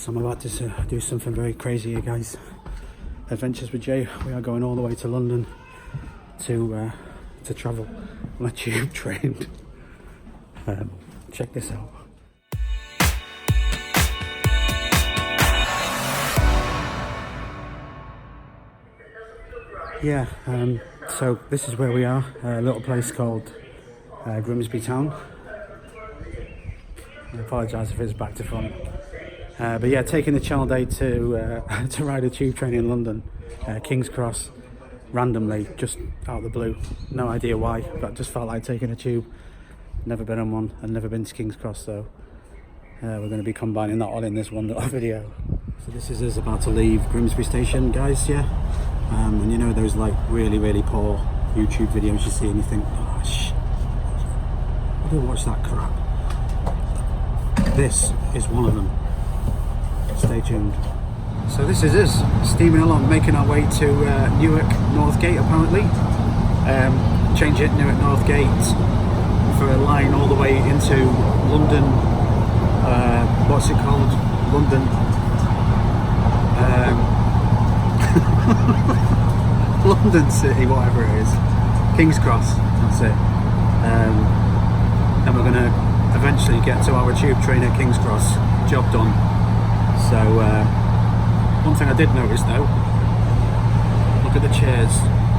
So I'm about to do something very crazy here, guys. Adventures with Jay. We are going all the way to London to travel on a tube train. Check this out. Yeah, so this is where we are, a little place called Grimsby town. I apologise if it's back to front. But yeah, taking the Channel Day to ride a tube train in London, King's Cross, randomly, just out of the blue. No idea why, but just felt like taking a tube. Never been on one, and never been to King's Cross, so we're going to be combining that all in this one little video. So this is us about to leave Grimsby station, guys, yeah? And you know those like really poor YouTube videos you see and you think, oh shit, I don't watch that crap. This is one of them. Stay tuned. So this is us steaming along, making our way to Newark Northgate apparently. Change it, Newark Northgate, for a line all the way into London. What's it called? London. London City, whatever it is. King's Cross, that's it. And we're going to eventually get to our tube train at King's Cross. Job done. So, one thing I did notice though, look at the chairs.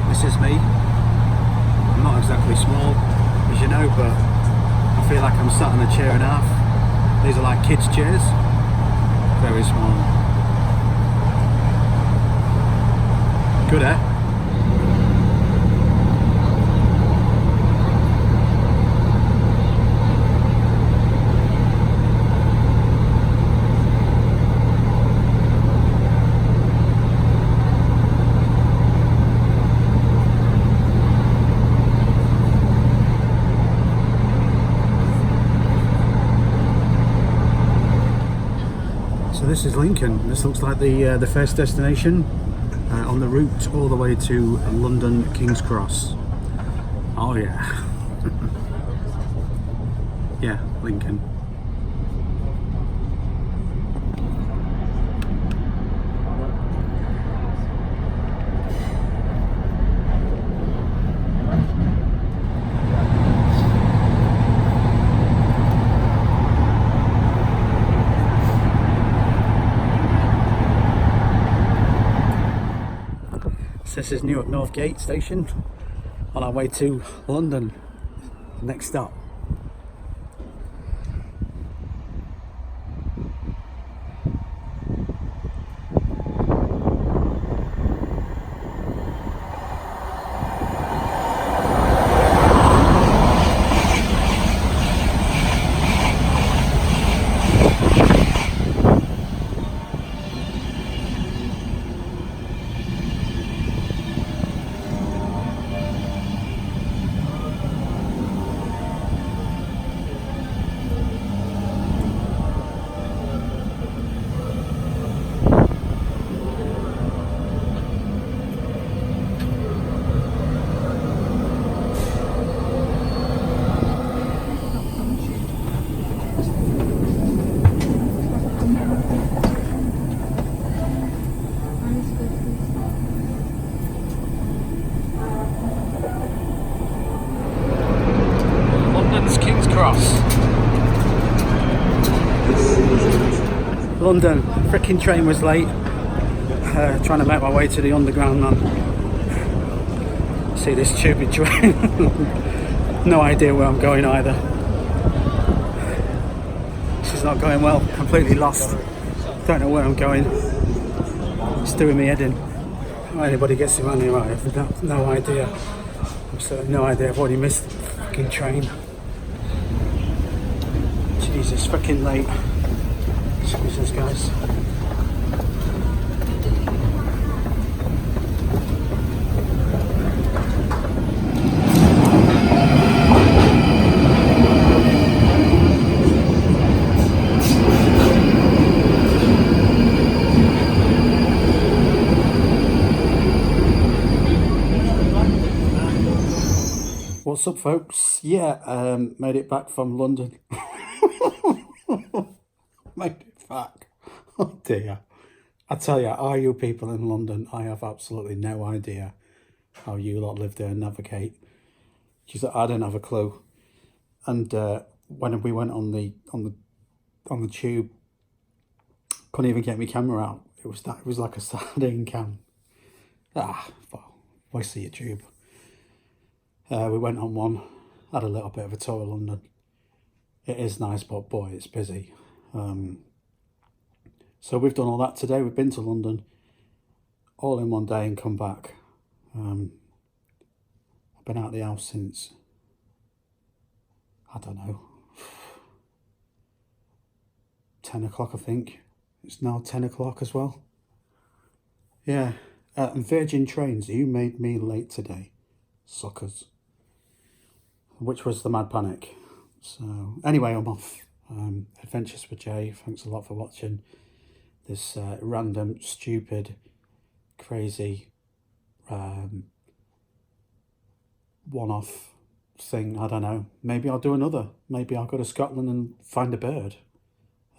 This is me. I'm not exactly small, as you know, but I feel like I'm sat in a chair and a half. These are like kids' chairs. Very small. Good, eh? So this is Lincoln. This looks like the first destination on the route all the way to London King's Cross. Oh yeah. Yeah, Lincoln. This is Newark Northgate station on our way to London. Next stop. London, freaking train was late. Trying to make my way to the underground, man. See this stupid train. No idea where I'm going either. This is not going well. Completely lost. Don't know where I'm going. It's doing me head in. How anybody gets around here, right? I've no idea. Absolutely no idea. I've already missed the freaking train. Jesus, freaking late. Excuse us, guys. What's up, folks? Yeah, made it back from London. Made it back. Oh dear. I tell you, are you people in London? I have absolutely no idea how you lot live there and navigate. Because I don't have a clue. And when we went on the tube, couldn't even get my camera out. It was like a sardine can. Well, I see a tube. We went on one, had a little bit of a tour of London. It is nice, but boy, it's busy. So we've done all that today. We've been to London all in one day and come back. I've been out of the house since, I don't know, 10 o'clock, I think. It's now 10 o'clock as well. Yeah. And Virgin Trains, you made me late today. Suckers. Which was the Mad Panic. So, anyway, I'm off. Adventures with Jay. Thanks a lot for watching this random, stupid, crazy, one-off thing. I don't know. Maybe I'll do another. Maybe I'll go to Scotland and find a bird.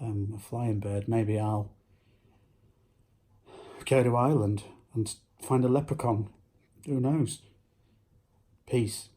A flying bird. Maybe I'll go to Ireland and find a leprechaun. Who knows? Peace.